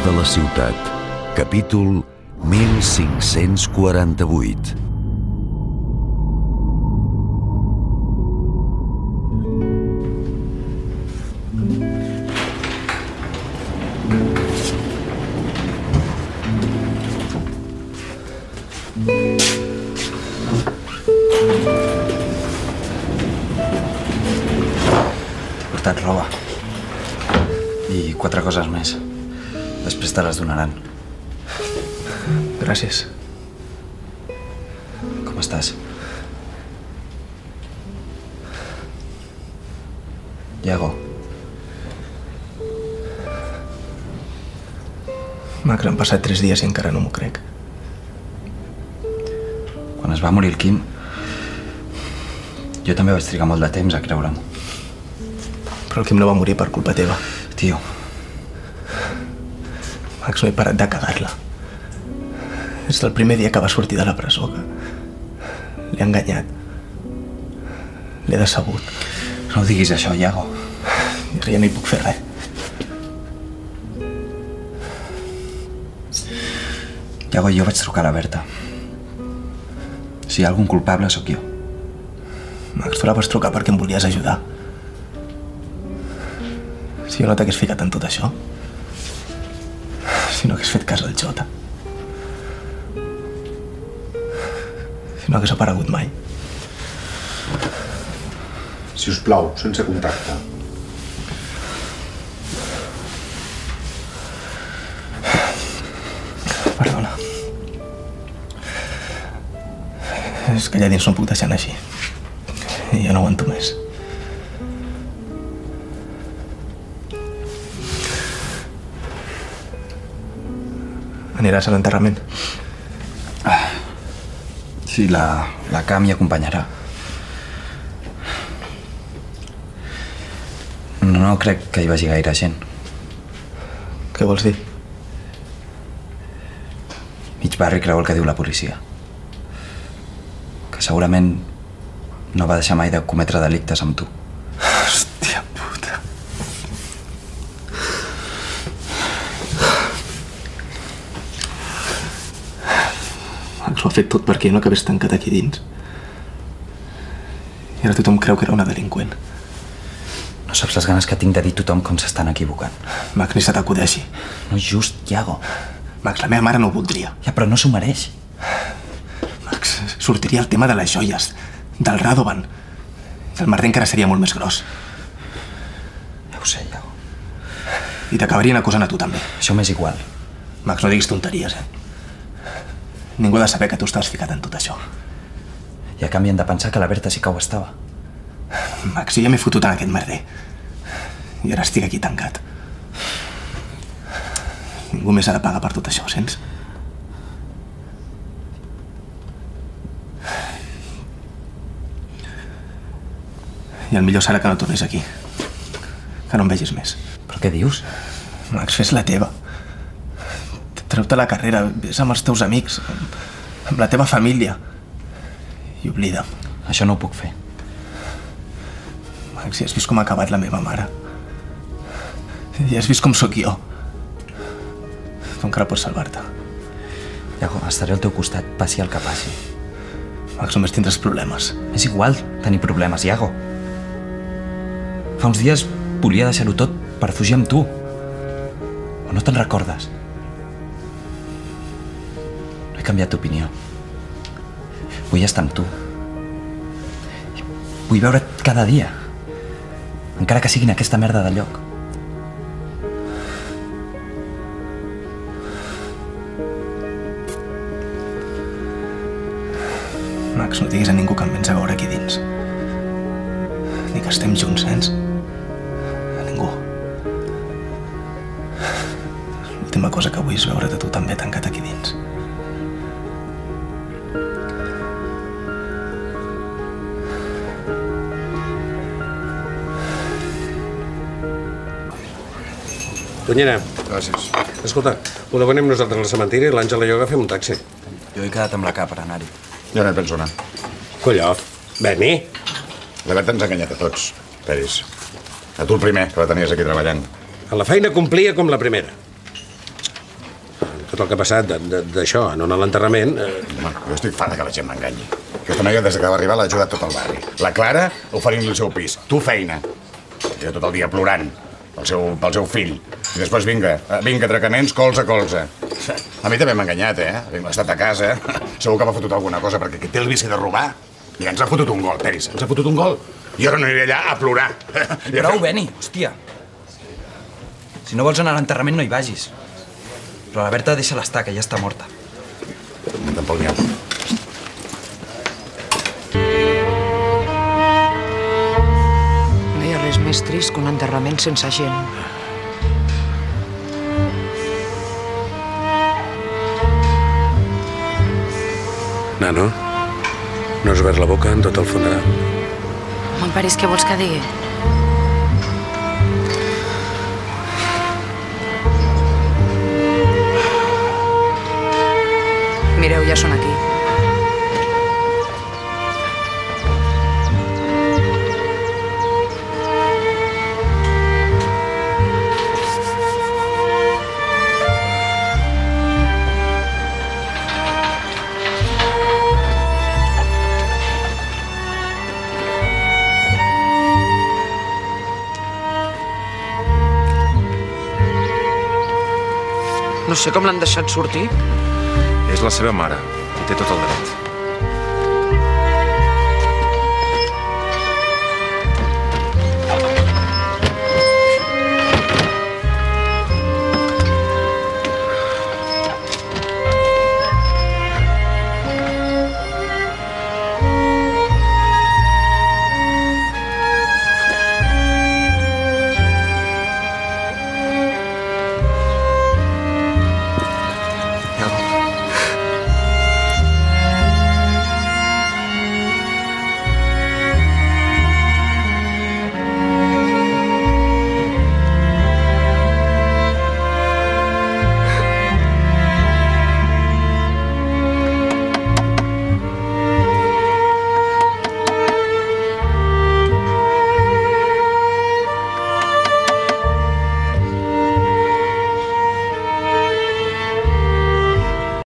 de la ciutat. Capítol 1548. Portat roba. I 4 coses més. Després te les donaran. Gràcies. Com estàs? Iago. Max, han passat 3 dies i encara no m'ho crec. Quan es va morir el Quim, jo també vaig trigar molt de temps a creure-m'ho. Però el Quim no va morir per culpa teva. Tio. Max, no he parat de cagar-la. Des del primer dia que va sortir de la presó, que l'he enganyat. L'he decebut. No ho diguis això, Iago. I ara ja no hi puc fer res. Iago, jo vaig trucar a la Berta. Si hi ha algun culpable, sóc jo. Max, tu la vas trucar perquè em volies ajudar. Si jo no t'hagués ficat en tot això, si no hagués fet cas al Jota, si no hagués aparegut mai. Si us plau, sense contacte. Perdona. És que allà dins no em puc deixar anar així. I ja no aguanto més. Aniràs a l'enterrament? Sí, la Cam hi acompanyarà. No crec que hi vagi gaire gent. Què vols dir? Mig barri creu el que diu la policia. Que segurament no va deixar mai de cometre delictes amb tu. Hòstia puta. Max ho ha fet tot perquè jo no acabés tancat aquí dins. I ara tothom creu que era una delinqüent. No saps les ganes que tinc de dir a tothom com s'estan equivocant. Max, ni se t'acudeixi. No és just, Iago. Max, la meva mare no ho voldria. Ja, però no s'ho mereix. Max, sortiria el tema de les joies, del Radovan. El merder encara seria molt més gros. Ja ho sé, Iago. I t'acabarien acusant a tu també. Això m'és igual. Max, no diguis tonteries, Ningú ha de saber que tu estàs ficat en tot això. I a canvi hem de pensar que la Berta sí que ho estava. Max, jo ja m'he fotut en aquest merder. I ara estic aquí tancat. Ningú més ha de pagar per tot això, sents? I el millor serà que no tornis aquí. Que no em vegis més. Però què dius? Max, fes la teva. Treu-te la carrera, vés amb els teus amics, amb la teva família. I oblida'm. Això no ho puc fer. Max, ja has vist com ha acabat la meva mare. Ja has vist com sóc jo. Tu encara pots salvar-te. Iago, estaré al teu costat, passi el que passi. Max, només tindràs problemes. És igual tenir problemes, Iago. Fa uns dies volia deixar-ho tot per fugir amb tu. O no te'n recordes? No he canviat d'opinió. Vull estar amb tu. Vull veure't cada dia. Encara que sigui en aquesta merda de lloc. Max, no diguis a ningú que em vens a veure aquí dins. Ni que estem junts, sents? A ningú. L'última cosa que vull és veure't a tu també tancat aquí dins. Tonyina. Gràcies. Escolta, ho demanem nosaltres al cementiri i l'Àngela i jo agafem un taxi. Jo he quedat amb la cap per anar-hi. Jo no hi penso anar. Colló, Beni. La Berta ens ha enganyat a tots, Peris. A tu el primer, que la tenies aquí treballant. A la feina complia com la primera. tot el que ha passat d'això, en a l'enterrament... Jo estic fart que la gent m'enganyi. Aquesta noia, des que va arribar, l'ha ajudat tot el barri. La Clara oferint-li el seu pis. Tu feina. I tot el dia plorant pel seu fill. I després vinga, tracaments colze a colze. A mi també m'ha enganyat, He estat a casa. Segur que m'ha fotut alguna cosa, perquè qui té el vici de robar... I ens ha fotut un gol, Peris, ens ha fotut un gol. I ara no aniré allà a plorar. Prou, Beni, hòstia. Si no vols anar a l'enterrament, no hi vagis. Però la Berta deixa-la estar, que ja està morta. Tampoc n'hi ha. No hi ha res més trist que un enterrament sense gent. Nano, no has obert la boca en tot el funeral. Mon Peris, què vols que digui? Mireu, ja són aquí. No sé com l'han deixat sortir. És la seva mare, i té tot el dret.